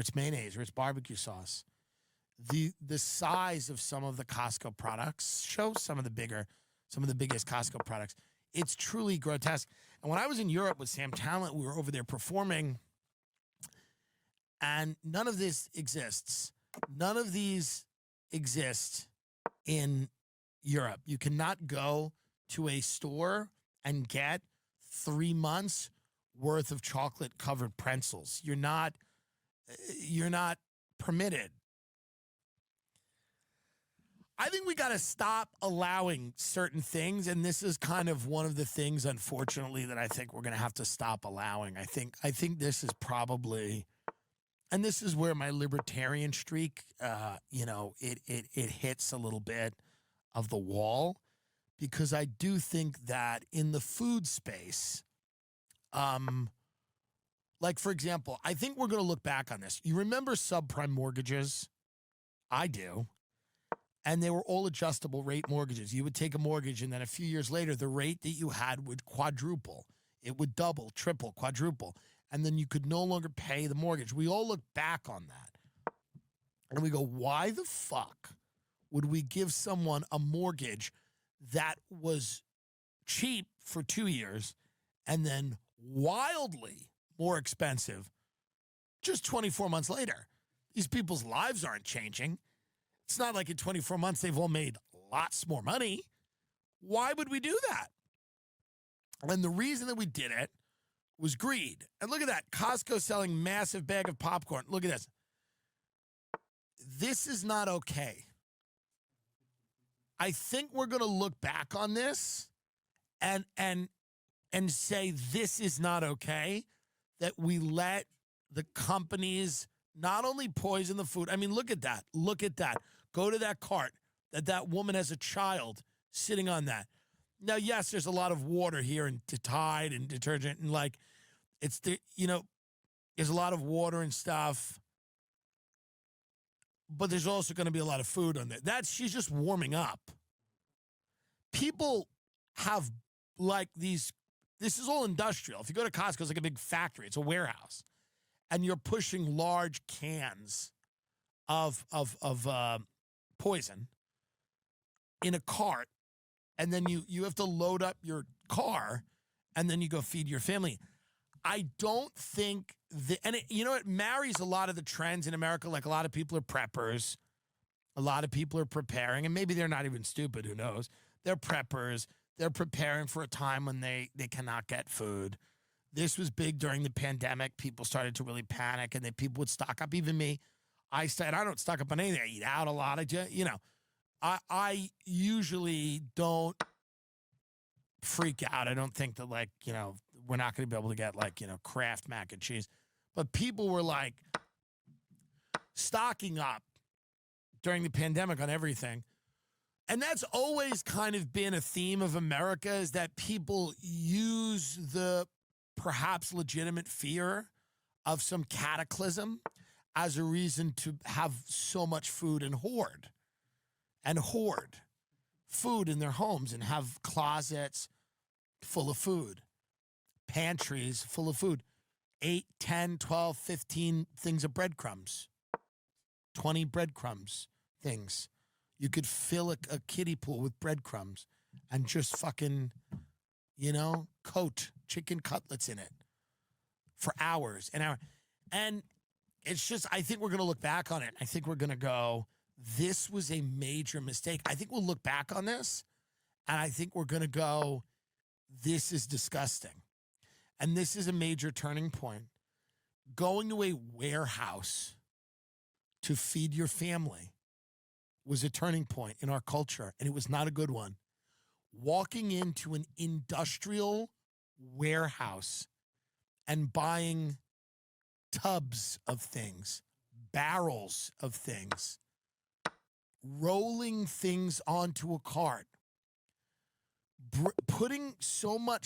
it's mayonnaise, or it's barbecue sauce. The size of some of the Costco products shows some of the biggest Costco products. It's truly grotesque. And when I was in Europe with Sam Talent, we were over there performing, and none of this exists. None of these exist in Europe. You cannot go to a store and get 3 months worth of chocolate covered pretzels. You're not permitted. I think we got to stop allowing certain things, and this is kind of one of the things, unfortunately, that I think we're going to have to stop allowing. I think this is probably, and this is where my libertarian streak, it hits a little bit of the wall, because I do think that in the food space, like, for example, I think we're going to look back on this. You remember subprime mortgages? I do. And they were all adjustable rate mortgages. You would take a mortgage, and then a few years later, the rate that you had would quadruple. It would double, triple, quadruple. And then you could no longer pay the mortgage. We all look back on that. And we go, why the fuck would we give someone a mortgage that was cheap for 2 years and then wildly more expensive just 24 months later? These people's lives aren't changing. It's not like in 24 months they've all made lots more money. Why would we do that? And the reason that we did it was greed. And look at that. Costco selling massive bag of popcorn. Look at this. This is not okay. I think we're going to look back on this and say this is not okay, that we let the companies not only poison the food. I mean, look at that. Look at that. Go to that cart that woman has a child sitting on that. Now, yes, there's a lot of water here and Tide and detergent, and like it's there's a lot of water and stuff, but there's also going to be a lot of food on there. She's just warming up. People have like these. This is all industrial. If you go to Costco, it's like a big factory. It's a warehouse, and you're pushing large cans of poison in a cart, and then you have to load up your car, and then you go feed your family. I don't think that, and it marries a lot of the trends in America. Like, a lot of people are preppers, a lot of people are preparing, and maybe they're not even stupid. Who knows? They're preppers. They're preparing for a time when they cannot get food. This was big during the pandemic. People started to really panic, and then people would stock up. Even me, I said, I don't stock up on anything. I eat out a lot. I usually don't freak out. I don't think that, like, we're not going to be able to get, like, Kraft mac and cheese. But people were, like, stocking up during the pandemic on everything. And that's always kind of been a theme of America, is that people use the perhaps legitimate fear of some cataclysm as a reason to have so much food and hoard food in their homes, and have closets full of food, pantries full of food, 8, 10, 12, 15 things of breadcrumbs, 20 breadcrumbs things. You could fill a kiddie pool with breadcrumbs and just fucking, coat chicken cutlets in it for hours and hours. And it's just, I think we're going to look back on it. I think we're going to go, this was a major mistake. I think we'll look back on this, and I think we're going to go, this is disgusting. And this is a major turning point. Going to a warehouse to feed your family was a turning point in our culture, and it was not a good one. Walking into an industrial warehouse and buying tubs of things, barrels of things, rolling things onto a cart, putting so much